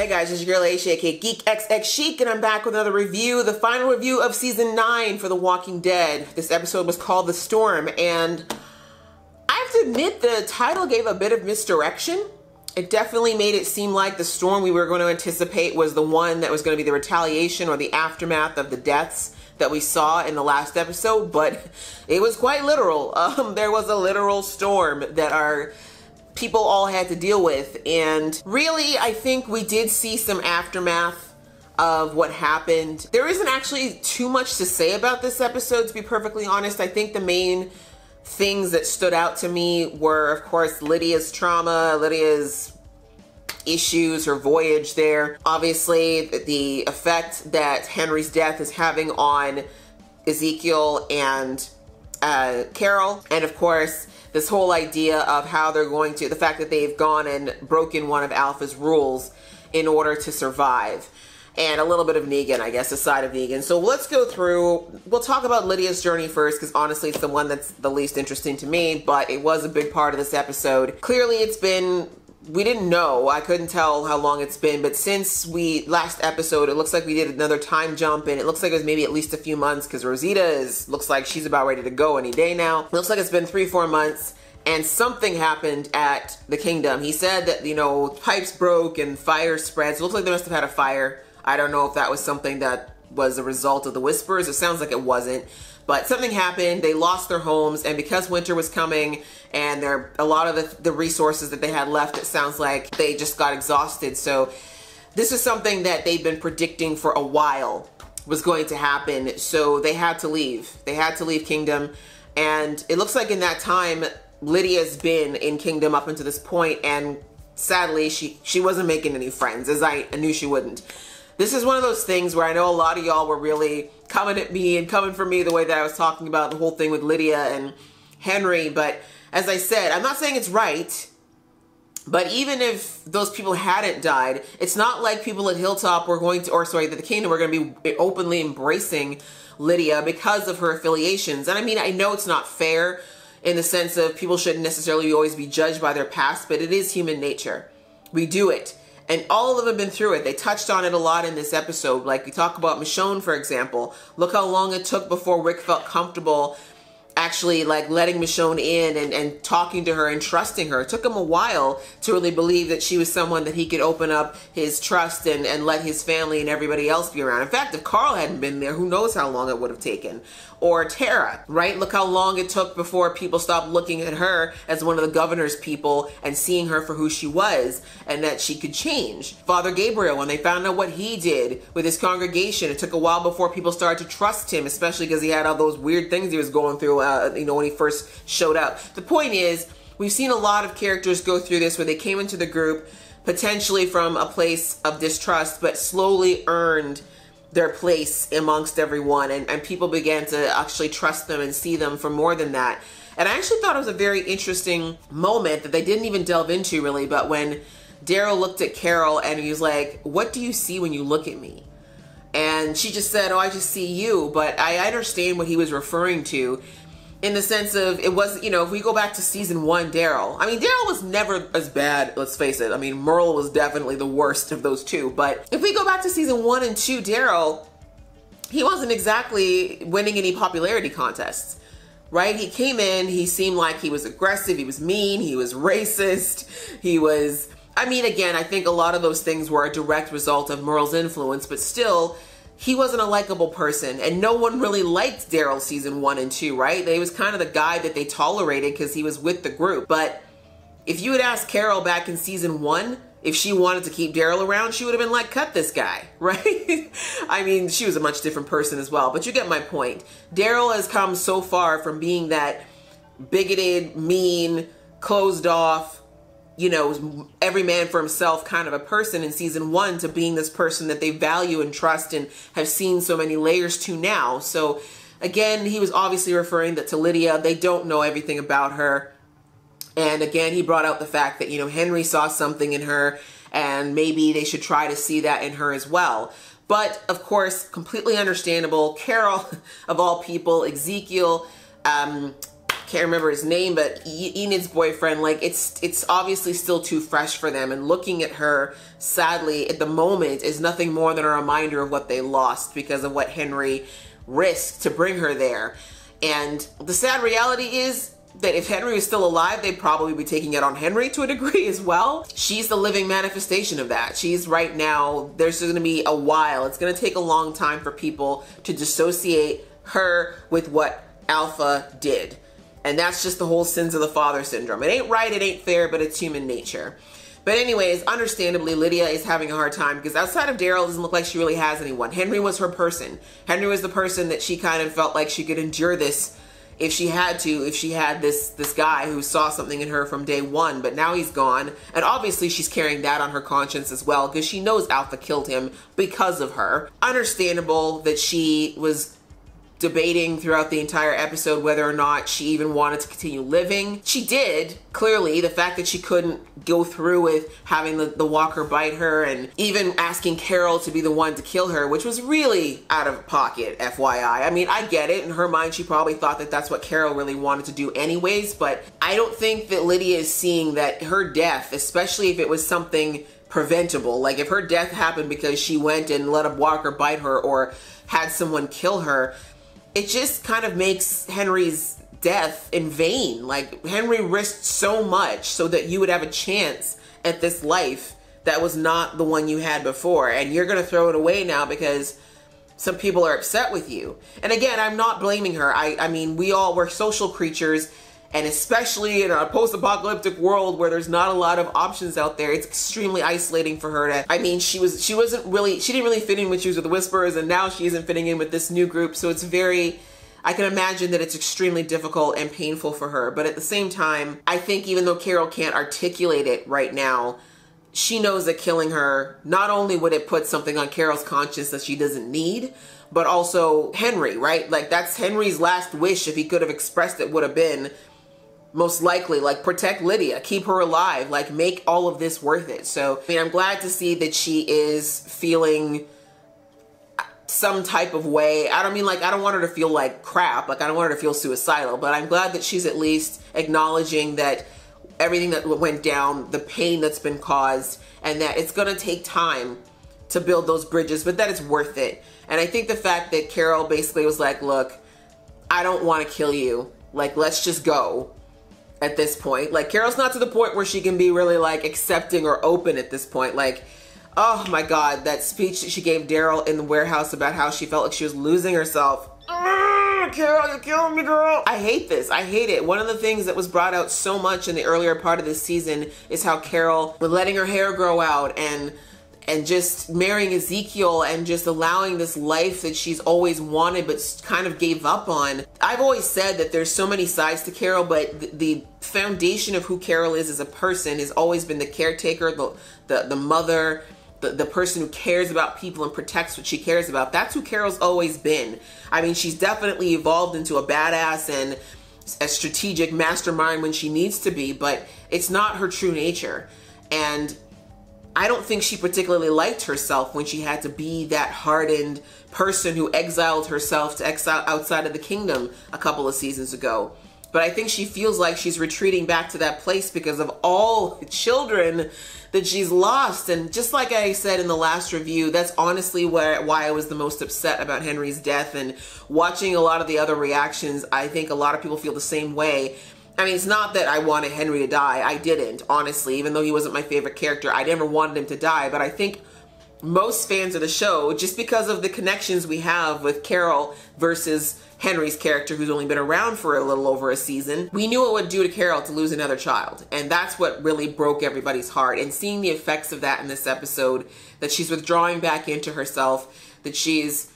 Hey guys, it's your girl Aisha, aka geekxxchic, and I'm back with another review, the final review of Season 9 for The Walking Dead. This episode was called The Storm, and I have to admit the title gave a bit of misdirection. It definitely made it seem like the storm we were going to anticipate was the one that was going to be the retaliation or the aftermath of the deaths that we saw in the last episode, but it was quite literal. There was a literal storm that our people all had to deal with, and really I think we did see some aftermath of what happened. There isn't actually too much to say about this episode, to be perfectly honest. I think the main things that stood out to me were, of course, Lydia's trauma, Lydia's issues, her voyage there. Obviously, the effect that Henry's death is having on Ezekiel and Carol, and of course, this whole idea of how they're going to, the fact that they've gone and broken one of Alpha's rules in order to survive. And a little bit of Negan, I guess, a side of Negan. So let's go through, we'll talk about Lydia's journey first, because honestly it's the one that's the least interesting to me, but it was a big part of this episode. Clearly it's been, we didn't know, I couldn't tell how long it's been, but since last episode, it looks like we did another time jump, and it looks like it was maybe at least a few months, because Rosita looks like she's about ready to go any day now. It looks like it's been 3-4 months, and something happened at the kingdom. He said that, you know, pipes broke and fire spread, so it looks like they must have had a fire. I don't know if that was something that was a result of the whispers. It sounds like it wasn't. But something happened, they lost their homes, and because winter was coming and a lot of the resources that they had left, it sounds like they just got exhausted. So this is something that they've been predicting for a while was going to happen. So they had to leave. They had to leave Kingdom. And it looks like in that time, Lydia's been in Kingdom up until this point, and sadly, she wasn't making any friends, as I knew she wouldn't. This is one of those things where I know a lot of y'all were really coming at me and coming for me the way that I was talking about the whole thing with Lydia and Henry. But as I said, I'm not saying it's right, but even if those people hadn't died, it's not like people at Hilltop were going to, or sorry, that the Kingdom were going to be openly embracing Lydia because of her affiliations. And I mean, I know it's not fair in the sense of people shouldn't necessarily always be judged by their past, but it is human nature. We do it. And all of them have been through it. They touched on it a lot in this episode. Like we talk about Michonne, for example. Look how long it took before Rick felt comfortable actually like letting Michonne in and talking to her and trusting her. It took him a while to really believe that she was someone that he could open up his trust and let his family and everybody else be around. In fact, if Carl hadn't been there, who knows how long it would have taken. Or Tara, right? Look how long it took before people stopped looking at her as one of the governor's people and seeing her for who she was and that she could change. Father Gabriel, when they found out what he did with his congregation, it took a while before people started to trust him, especially because he had all those weird things he was going through, you know, when he first showed up. The point is, we've seen a lot of characters go through this where they came into the group potentially from a place of distrust, but slowly earned their place amongst everyone, and people began to actually trust them and see them for more than that. And I actually thought it was a very interesting moment that they didn't even delve into really, but when Daryl looked at Carol and he was like, "What do you see when you look at me?" And she just said, "Oh, I just see you." But I understand what he was referring to in the sense of, it was, you know, if we go back to season 1, Daryl, I mean, Daryl was never as bad, let's face it. I mean, Merle was definitely the worst of those two. But if we go back to season 1 and 2, Daryl, he wasn't exactly winning any popularity contests, right? He came in, he seemed like he was aggressive, he was mean, he was racist, he was, I mean, again, I think a lot of those things were a direct result of Merle's influence, but still, he wasn't a likable person, and no one really liked Daryl season 1 and 2, right? He was kind of the guy that they tolerated because he was with the group. But if you had asked Carol back in season 1 if she wanted to keep Daryl around, she would have been like, cut this guy, right? I mean, she was a much different person as well, but you get my point. Daryl has come so far from being that bigoted, mean, closed off, you know, every man for himself kind of a person in season 1 to being this person that they value and trust and have seen so many layers to now. So again, he was obviously referring to Lydia. They don't know everything about her. And again, he brought out the fact that, you know, Henry saw something in her and maybe they should try to see that in her as well. But of course, completely understandable. Carol, of all people, Ezekiel, can't remember his name, but Enid's boyfriend, like it's obviously still too fresh for them. And looking at her, sadly, at the moment is nothing more than a reminder of what they lost because of what Henry risked to bring her there. And the sad reality is that if Henry was still alive, they'd probably be taking it on Henry to a degree as well. She's the living manifestation of that. She's right now, there's going to be a while. It's going to take a long time for people to dissociate her with what Alpha did. And that's just the whole sins of the father syndrome. It ain't right, it ain't fair, but it's human nature. But anyways, understandably, Lydia is having a hard time because outside of Daryl, it doesn't look like she really has anyone. Henry was her person. Henry was the person that she kind of felt like she could endure this if she had to, if she had this guy who saw something in her from day one, but now he's gone. And obviously she's carrying that on her conscience as well because she knows Alpha killed him because of her. Understandable that she was debating throughout the entire episode whether or not she even wanted to continue living. She did, clearly. The fact that she couldn't go through with having the walker bite her and even asking Carol to be the one to kill her, which was really out of pocket, FYI. I mean, I get it. In her mind, she probably thought that that's what Carol really wanted to do anyways, but I don't think that Lydia is seeing that her death, especially if it was something preventable, like if her death happened because she went and let a walker bite her or had someone kill her, it just kind of makes Henry's death in vain. Like, Henry risked so much so that you would have a chance at this life that was not the one you had before. And you're going to throw it away now because some people are upset with you. And again, I'm not blaming her. I mean, we're social creatures. And especially in a post-apocalyptic world where there's not a lot of options out there, it's extremely isolating for her to, I mean, she didn't really fit in when she was with the Whisperers, and now she isn't fitting in with this new group. So it's I can imagine that it's extremely difficult and painful for her. But at the same time, I think even though Carol can't articulate it right now, she knows that killing her, not only would it put something on Carol's conscience that she doesn't need, but also Henry, right? Like, that's Henry's last wish, if he could have expressed it, would have been most likely, like, protect Lydia, keep her alive, like, make all of this worth it. So, I mean, I'm glad to see that she is feeling some type of way. I don't want her to feel like crap, like, I don't want her to feel suicidal, but I'm glad that she's at least acknowledging that everything that went down, the pain that's been caused, and that it's gonna take time to build those bridges, but that it's worth it. And I think the fact that Carol basically was like, look, I don't want to kill you, like, let's just go. At this point, like, Carol's not to the point where she can be really like accepting or open at this point. Like, oh my God, that speech that she gave Daryl in the warehouse about how she felt like she was losing herself. Carol, you're killing me, girl. I hate this. I hate it. One of the things that was brought out so much in the earlier part of this season is how Carol was letting her hair grow out and just marrying Ezekiel and just allowing this life that she's always wanted but kind of gave up on. I've always said that there's so many sides to Carol, but the foundation of who Carol is as a person has always been the caretaker, the mother, the person who cares about people and protects what she cares about. That's who Carol's always been. I mean, she's definitely evolved into a badass and a strategic mastermind when she needs to be, but it's not her true nature. And I don't think she particularly liked herself when she had to be that hardened person who exiled herself to exile outside of the kingdom a couple of seasons ago. But I think she feels like she's retreating back to that place because of all the children that she's lost. And just like I said in the last review, that's honestly why I was the most upset about Henry's death. And watching a lot of the other reactions, I think a lot of people feel the same way. I mean, it's not that I wanted Henry to die. I didn't, honestly. Even though he wasn't my favorite character, I never wanted him to die. But I think most fans of the show, just because of the connections we have with Carol versus Henry's character, who's only been around for a little over a season, we knew it would do to Carol to lose another child. And that's what really broke everybody's heart. And seeing the effects of that in this episode, that she's withdrawing back into herself, that she's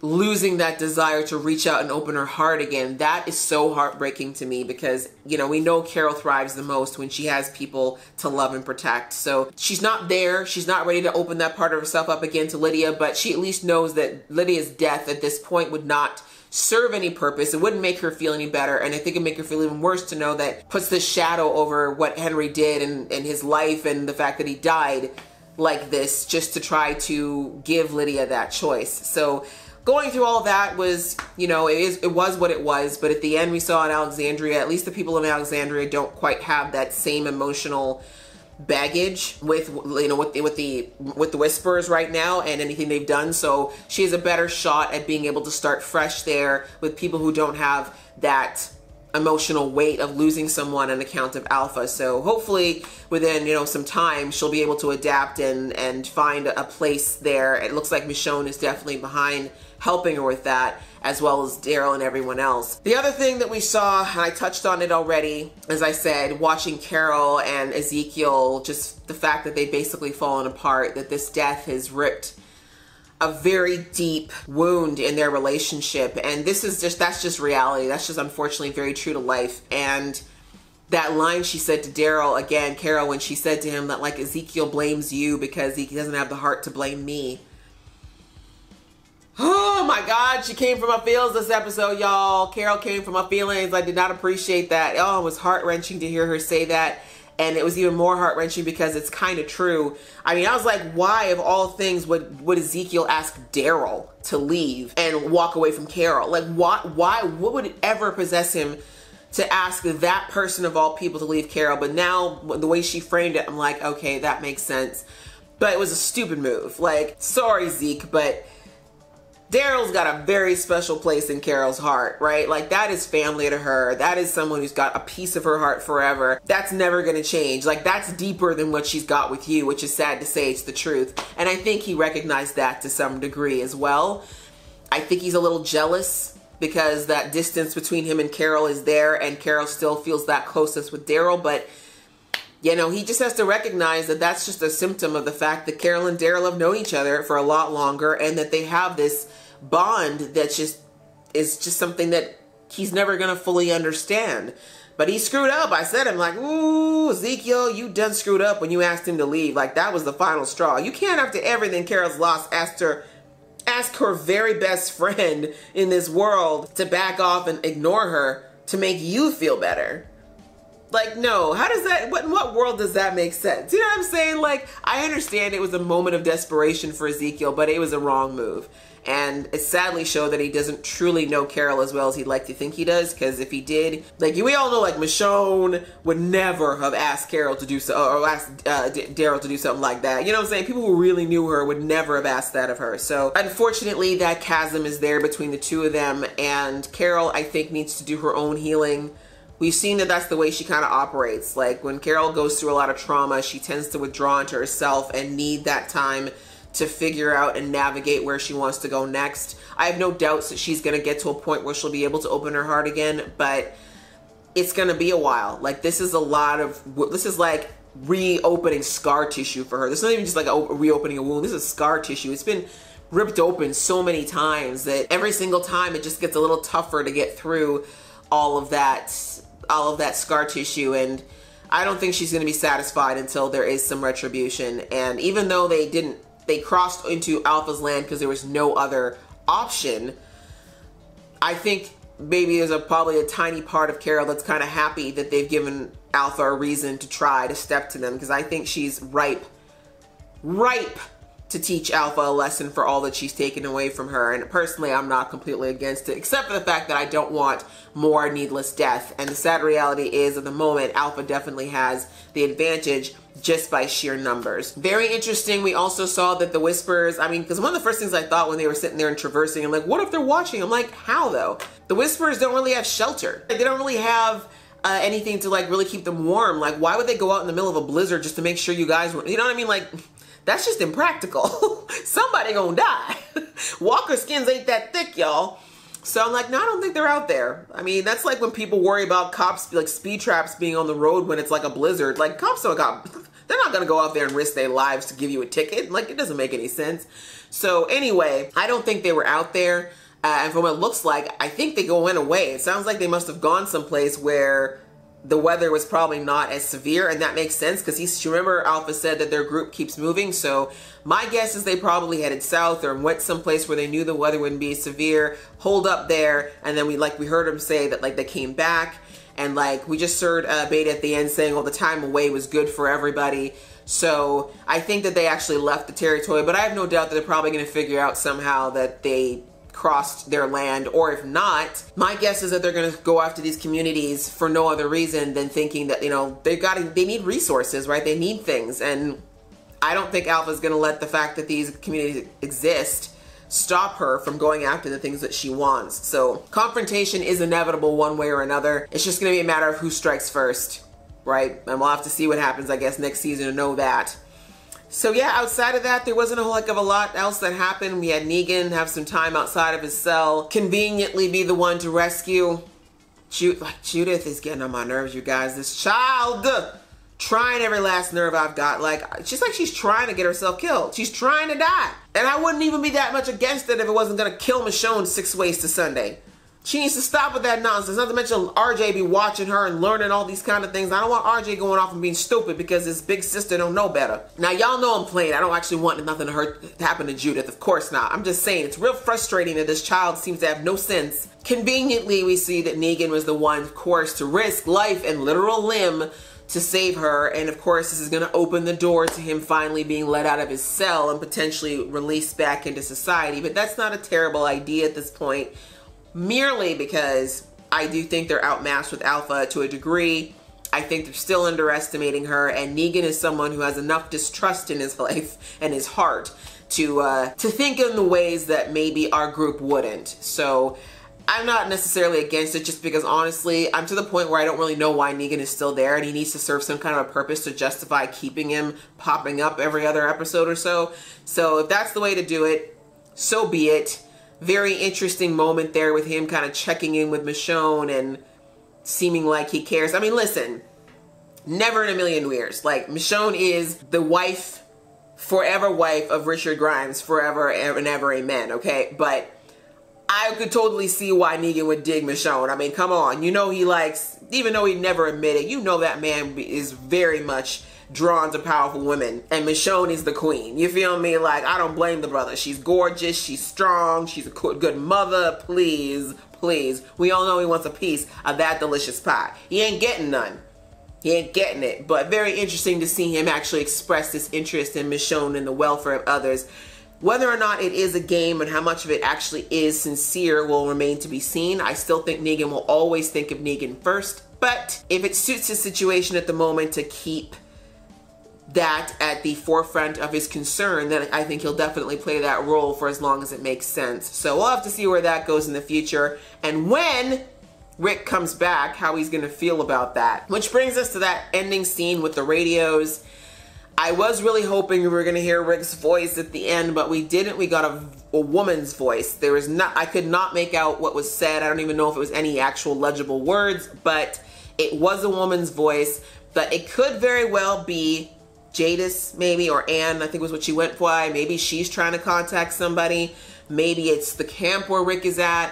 losing that desire to reach out and open her heart again, that is so heartbreaking to me because, you know, we know Carol thrives the most when she has people to love and protect. So she's not there. She's not ready to open that part of herself up again to Lydia, but she at least knows that Lydia's death at this point would not serve any purpose. It wouldn't make her feel any better. And I think it'd make her feel even worse to know that puts this shadow over what Henry did and his life and the fact that he died like this just to try to give Lydia that choice. So going through all that was, you know, it was what it was. But at the end, we saw in Alexandria, at least the people in Alexandria don't quite have that same emotional baggage with, you know, with the Whisperers right now and anything they've done. So she has a better shot at being able to start fresh there with people who don't have that emotional weight of losing someone on account of Alpha. So hopefully within, you know, some time, she'll be able to adapt and find a place there. It looks like Michonne is definitely behind helping her with that, as well as Daryl and everyone else. The other thing that we saw, and I touched on it already, as I said, watching Carol and Ezekiel, just the fact that they've basically fallen apart, that this death has ripped a very deep wound in their relationship. And this is just, that's just reality. That's just unfortunately very true to life. And that line she said to Daryl, again, Carol, when she said to him that like Ezekiel blames you because he doesn't have the heart to blame me. Oh my God, she came from my feels this episode, y'all. Carol came from my feelings. I did not appreciate that. Oh, it was heart-wrenching to hear her say that. And it was even more heart-wrenching because it's kind of true. I mean, I was like, why of all things would Ezekiel ask Daryl to leave and walk away from Carol? Like, what would it ever possess him to ask that person of all people to leave Carol? But now, the way she framed it, I'm like, okay, that makes sense. But it was a stupid move. Like, sorry, Zeke, but Daryl's got a very special place in Carol's heart, right? Like, that is family to her. That is someone who's got a piece of her heart forever. That's never gonna change. Like, that's deeper than what she's got with you, which is sad to say, it's the truth. And I think he recognized that to some degree as well. I think he's a little jealous because that distance between him and Carol is there, and Carol still feels that closeness with Daryl. But, you know, he just has to recognize that that's just a symptom of the fact that Carol and Daryl have known each other for a lot longer, and that they have this bond that is just something that he's never gonna fully understand. But he screwed up. I said, I'm like, ooh, Ezekiel, you done screwed up when you asked him to leave. Like, that was the final straw. You can't, after everything Carol's lost, ask her very best friend in this world to back off and ignore her to make you feel better. Like, no, how does that, in what world does that make sense? You know what I'm saying? Like, I understand it was a moment of desperation for Ezekiel, but it was a wrong move. And it sadly showed that he doesn't truly know Carol as well as he'd like to think he does. Because if he did, like, we all know, like, Michonne would never have asked Carol to do so, or asked Daryl to do something like that. You know what I'm saying? People who really knew her would never have asked that of her. So unfortunately, that chasm is there between the two of them. And Carol, I think, needs to do her own healing. We've seen that that's the way she kind of operates. Like, when Carol goes through a lot of trauma, she tends to withdraw into herself and need that time to figure out and navigate where she wants to go next. I have no doubts that she's going to get to a point where she'll be able to open her heart again, but it's going to be a while. Like, this is like reopening scar tissue for her. This is not even just like reopening a wound. This is scar tissue. It's been ripped open so many times that every single time it just gets a little tougher to get through all of that scar tissue. And I don't think she's going to be satisfied until there is some retribution. And even though they crossed into Alpha's land because there was no other option, I think maybe there's probably a tiny part of Carol that's kind of happy that they've given Alpha a reason to try to step to them, because I think she's ripe to teach Alpha a lesson for all that she's taken away from her. And personally, I'm not completely against it, except for the fact that I don't want more needless death. And the sad reality is, at the moment, Alpha definitely has the advantage just by sheer numbers. Very interesting. We also saw that the Whisperers, I mean, because one of the first things I thought when they were sitting there and traversing, I'm like, what if they're watching? I'm like, how though? The Whisperers don't really have shelter. They don't really have anything to like really keep them warm. Like, why would they go out in the middle of a blizzard just to make sure you guys, you know what I mean? Like, that's just impractical. Somebody gonna die. Walker skins ain't that thick, y'all. So I'm like, no, I don't think they're out there. I mean, that's like when people worry about cops, like speed traps being on the road when it's like a blizzard. Like, cops don't they're not gonna go out there and risk their lives to give you a ticket. Like, it doesn't make any sense. So anyway, I don't think they were out there. And from what it looks like, I think they went away. It sounds like they must have gone someplace where the weather was probably not as severe, and that makes sense because remember Alpha said that their group keeps moving. So my guess is they probably headed south or went someplace where they knew the weather wouldn't be severe, holed up there, and then we heard them say that like they came back, and like we just heard Beta at the end saying, well, the time away was good for everybody. So I think that they actually left the territory, but I have no doubt that they're probably going to figure out somehow that they crossed their land, or if not, my guess is that they're going to go after these communities for no other reason than thinking that, you know, they need resources, right? They need things. And I don't think Alpha's going to let the fact that these communities exist stop her from going after the things that she wants. So confrontation is inevitable one way or another. It's just going to be a matter of who strikes first, right? And we'll have to see what happens, I guess, next season to know that. So yeah, outside of that, there wasn't a whole heck of a lot else that happened. We had Negan have some time outside of his cell, conveniently be the one to rescue. Judith is getting on my nerves, you guys. This child, trying every last nerve I've got. She's trying to get herself killed. She's trying to die. And I wouldn't even be that much against it if it wasn't going to kill Michonne 6 ways to Sunday. She needs to stop with that nonsense. Not to mention RJ be watching her and learning all these kind of things. I don't want RJ going off and being stupid because his big sister don't know better. Now, y'all know I'm playing. I don't actually want nothing to happen to Judith. Of course not. I'm just saying it's real frustrating that this child seems to have no sense. Conveniently, we see that Negan was the one, of course, to risk life and literal limb to save her, and of course this is going to open the door to him finally being let out of his cell and potentially released back into society. But that's not a terrible idea at this point, merely because I do think they're outmatched with Alpha to a degree. I think they're still underestimating her, and Negan is someone who has enough distrust in his life and his heart to think in the ways that maybe our group wouldn't. So I'm not necessarily against it, just because honestly, I'm to the point where I don't really know why Negan is still there, and he needs to serve some kind of a purpose to justify keeping him popping up every other episode or so. So if that's the way to do it, so be it. Very interesting moment there with him kind of checking in with Michonne and seeming like he cares. I mean, listen, never in a million years. Like, Michonne is the wife, forever wife of Richard Grimes, forever and ever, amen, okay? But I could totally see why Negan would dig Michonne. I mean, come on. You know he likes, even though he never admitted, you know that man is very much drawn to powerful women. And Michonne is the queen. You feel me? Like, I don't blame the brother. She's gorgeous. She's strong. She's a good mother. Please, please. We all know he wants a piece of that delicious pie. He ain't getting none. He ain't getting it. But very interesting to see him actually express this interest in Michonne and the welfare of others. Whether or not it is a game and how much of it actually is sincere will remain to be seen. I still think Negan will always think of Negan first. But if it suits his situation at the moment to keep that at the forefront of his concern, then I think he'll definitely play that role for as long as it makes sense. So we'll have to see where that goes in the future. And when Rick comes back, how he's going to feel about that. Which brings us to that ending scene with the radios. I was really hoping we were going to hear Rick's voice at the end, but we didn't. We got a woman's voice. There was not, I could not make out what was said. I don't even know if it was any actual legible words, but it was a woman's voice. But it could very well be Jadis, maybe, or Anne, I think was what she went by. Maybe she's trying to contact somebody. Maybe it's the camp where Rick is at.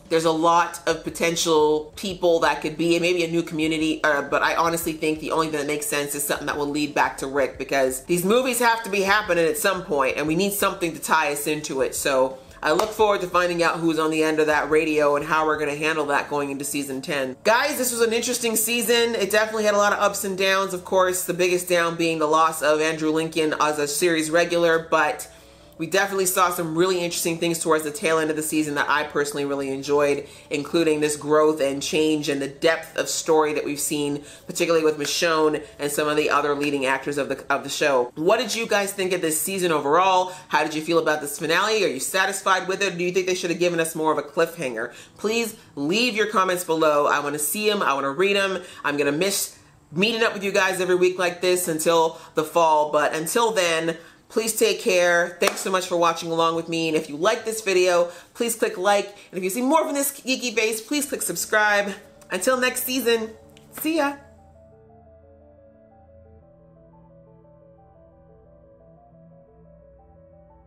There's a lot of potential people that could be, maybe a new community, but I honestly think the only thing that makes sense is something that will lead back to Rick, because these movies have to be happening at some point, and we need something to tie us into it. So I look forward to finding out who's on the end of that radio and how we're going to handle that going into season 10. Guys, this was an interesting season. It definitely had a lot of ups and downs, of course, the biggest down being the loss of Andrew Lincoln as a series regular, but we definitely saw some really interesting things towards the tail end of the season that I personally really enjoyed, including this growth and change and the depth of story that we've seen, particularly with Michonne and some of the other leading actors of the show. What did you guys think of this season overall? How did you feel about this finale? Are you satisfied with it? Or do you think they should have given us more of a cliffhanger? Please leave your comments below. I want to see them. I want to read them. I'm going to miss meeting up with you guys every week like this until the fall. But until then, please take care. Thanks so much for watching along with me. And if you like this video, please click like. And if you see more from this geeky face, please click subscribe. Until next season, see ya.